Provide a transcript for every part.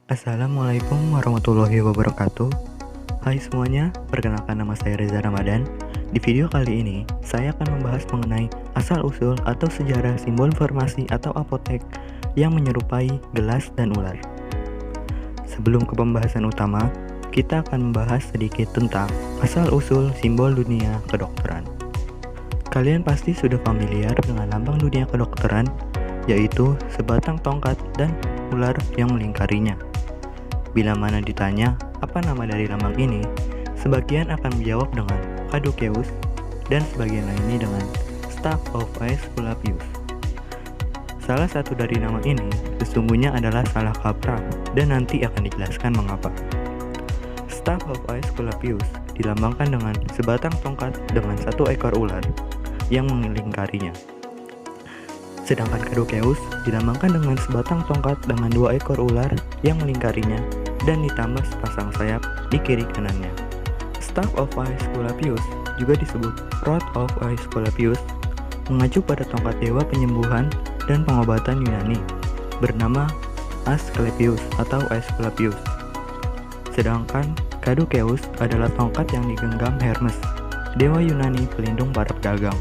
Assalamualaikum warahmatullahi wabarakatuh. Hai semuanya, perkenalkan nama saya Reza Ramadan. Di video kali ini, saya akan membahas mengenai asal-usul atau sejarah simbol farmasi atau apotek yang menyerupai gelas dan ular. Sebelum ke pembahasan utama, kita akan membahas sedikit tentang asal-usul simbol dunia kedokteran. Kalian pasti sudah familiar dengan lambang dunia kedokteran, yaitu sebatang tongkat dan ular yang melingkarinya. Bila mana ditanya apa nama dari lambang ini, sebagian akan menjawab dengan Caduceus dan sebagian lainnya dengan Staff of Aesculapius. Salah satu dari nama ini sesungguhnya adalah salah kaprah dan nanti akan dijelaskan mengapa. Staff of Aesculapius dilambangkan dengan sebatang tongkat dengan satu ekor ular yang melingkarinya. Sedangkan Caduceus dilambangkan dengan sebatang tongkat dengan dua ekor ular yang melingkarinya dan ditambah sepasang sayap di kiri kanannya. Staff of Aesculapius juga disebut Rod of Aesculapius, mengacu pada tongkat dewa penyembuhan dan pengobatan Yunani bernama Asclepius atau Aesculapius. Sedangkan Caduceus adalah tongkat yang digenggam Hermes, dewa Yunani pelindung para pedagang.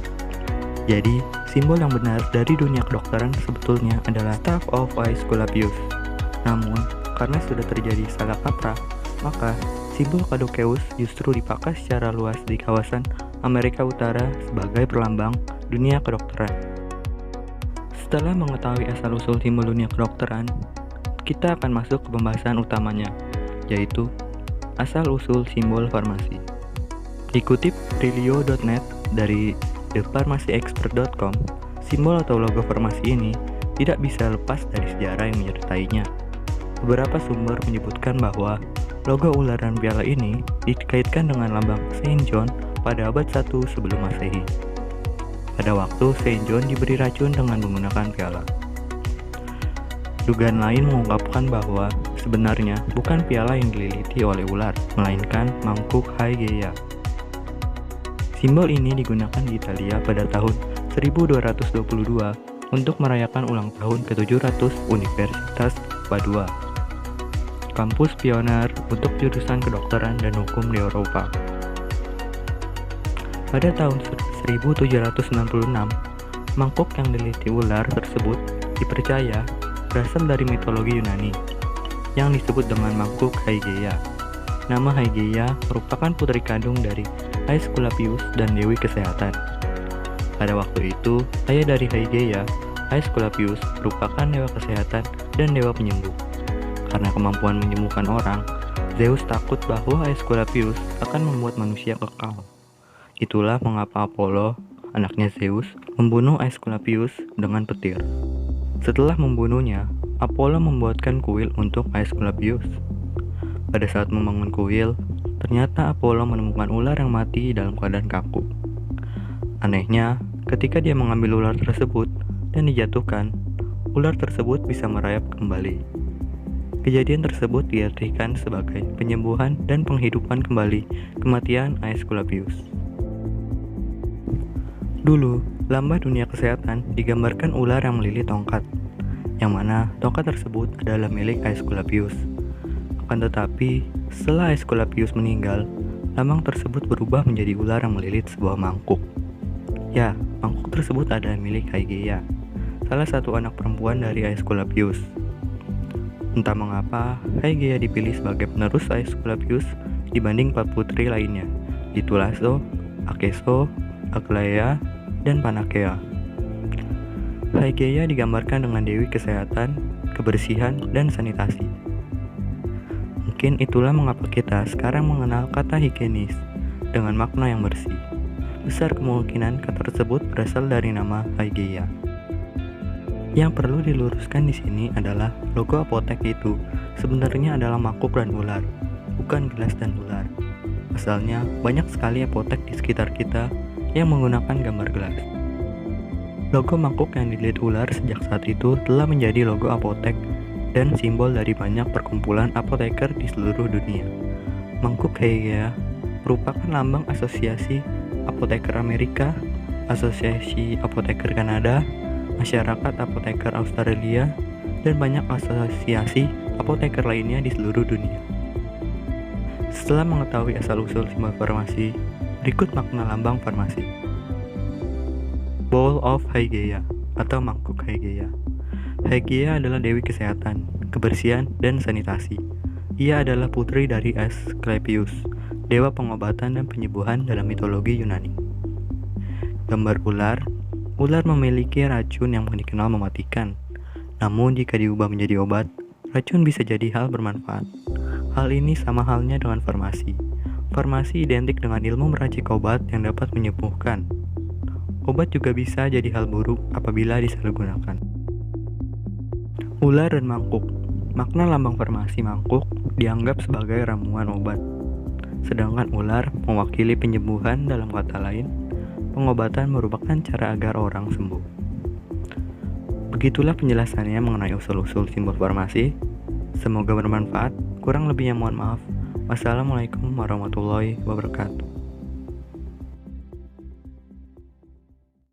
Jadi, simbol yang benar dari dunia kedokteran sebetulnya adalah Staff of Aesculapius. Namun, karena sudah terjadi salah kaprah, maka simbol Caduceus justru dipakai secara luas di kawasan Amerika Utara sebagai perlambang dunia kedokteran. Setelah mengetahui asal-usul simbol dunia kedokteran, kita akan masuk ke pembahasan utamanya, yaitu asal-usul simbol farmasi. Dikutip Trilio.net dari thefarmacyexpert.com, simbol atau logo farmasi ini tidak bisa lepas dari sejarah yang menyertainya. Beberapa sumber menyebutkan bahwa logo ular dan piala ini dikaitkan dengan lambang Saint John pada abad 1 sebelum Masehi. Pada waktu Saint John diberi racun dengan menggunakan piala. Dugaan lain mengungkapkan bahwa sebenarnya bukan piala yang dililiti oleh ular, melainkan mangkuk Hygieia. Simbol ini digunakan di Italia pada tahun 1222 untuk merayakan ulang tahun ke-700 Universitas Padua, kampus pioner untuk jurusan kedokteran dan hukum di Eropa. Pada tahun 1766, mangkuk yang dililiti ular tersebut dipercaya berasal dari mitologi Yunani yang disebut dengan mangkuk Hygieia. Nama Hygieia merupakan putri kandung dari Aesculapius dan Dewi Kesehatan. Pada waktu itu, ayah dari Hygieia, Aesculapius, merupakan dewa kesehatan dan dewa penyembuh. Karena kemampuan menyembuhkan orang, Zeus takut bahwa Aesculapius akan membuat manusia kekal. Itulah mengapa Apollo, anaknya Zeus, membunuh Aesculapius dengan petir. Setelah membunuhnya, Apollo membuatkan kuil untuk Aesculapius. Pada saat membangun kuil, ternyata Apollo menemukan ular yang mati dalam keadaan kaku. Anehnya, ketika dia mengambil ular tersebut dan dijatuhkan, ular tersebut bisa merayap kembali. Kejadian tersebut diartikan sebagai penyembuhan dan penghidupan kembali kematian Aesculapius. Dulu, lambang dunia kesehatan digambarkan ular yang melilit tongkat, yang mana tongkat tersebut adalah milik Aesculapius. Akan tetapi, setelah Aesculapius meninggal, lambang tersebut berubah menjadi ular yang melilit sebuah mangkuk. Ya, mangkuk tersebut adalah milik Hygieia, salah satu anak perempuan dari Aesculapius. Entah mengapa, Hygieia dipilih sebagai penerus Aesculapius dibanding 4 putri lainnya, yaitu Laso, Akeso, Aglaea, dan Panakea. Hygieia digambarkan dengan dewi kesehatan, kebersihan, dan sanitasi. Mungkin itulah mengapa kita sekarang mengenal kata higienis dengan makna yang bersih. Besar kemungkinan kata tersebut berasal dari nama Hygieia. Yang perlu diluruskan di sini adalah logo apotek itu sebenarnya adalah mangkuk dan ular, bukan gelas dan ular. Asalnya banyak sekali apotek di sekitar kita yang menggunakan gambar gelas. Logo mangkuk yang dililit ular sejak saat itu telah menjadi logo apotek dan simbol dari banyak perkumpulan apoteker di seluruh dunia. Mangkuk Hygieia merupakan lambang Asosiasi Apoteker Amerika, Asosiasi Apoteker Kanada, Masyarakat Apoteker Australia, dan banyak asosiasi apoteker lainnya di seluruh dunia. Setelah mengetahui asal-usul simbol farmasi, berikut makna lambang farmasi. Bowl of Hygieia atau mangkuk Hygieia. Hygieia adalah dewi kesehatan, kebersihan, dan sanitasi. Ia adalah putri dari Asclepius, dewa pengobatan dan penyembuhan dalam mitologi Yunani. Gambar ular. Ular memiliki racun yang dikenal mematikan. Namun jika diubah menjadi obat, racun bisa jadi hal bermanfaat. Hal ini sama halnya dengan farmasi. Farmasi identik dengan ilmu meracik obat yang dapat menyembuhkan. Obat juga bisa jadi hal buruk apabila disalahgunakan. Ular dan mangkuk. Makna lambang farmasi mangkuk dianggap sebagai ramuan obat. Sedangkan ular mewakili penyembuhan, dalam kata lain, pengobatan merupakan cara agar orang sembuh. Begitulah penjelasannya mengenai usul-usul simbol farmasi. Semoga bermanfaat. Kurang lebihnya mohon maaf. Wassalamualaikum warahmatullahi wabarakatuh.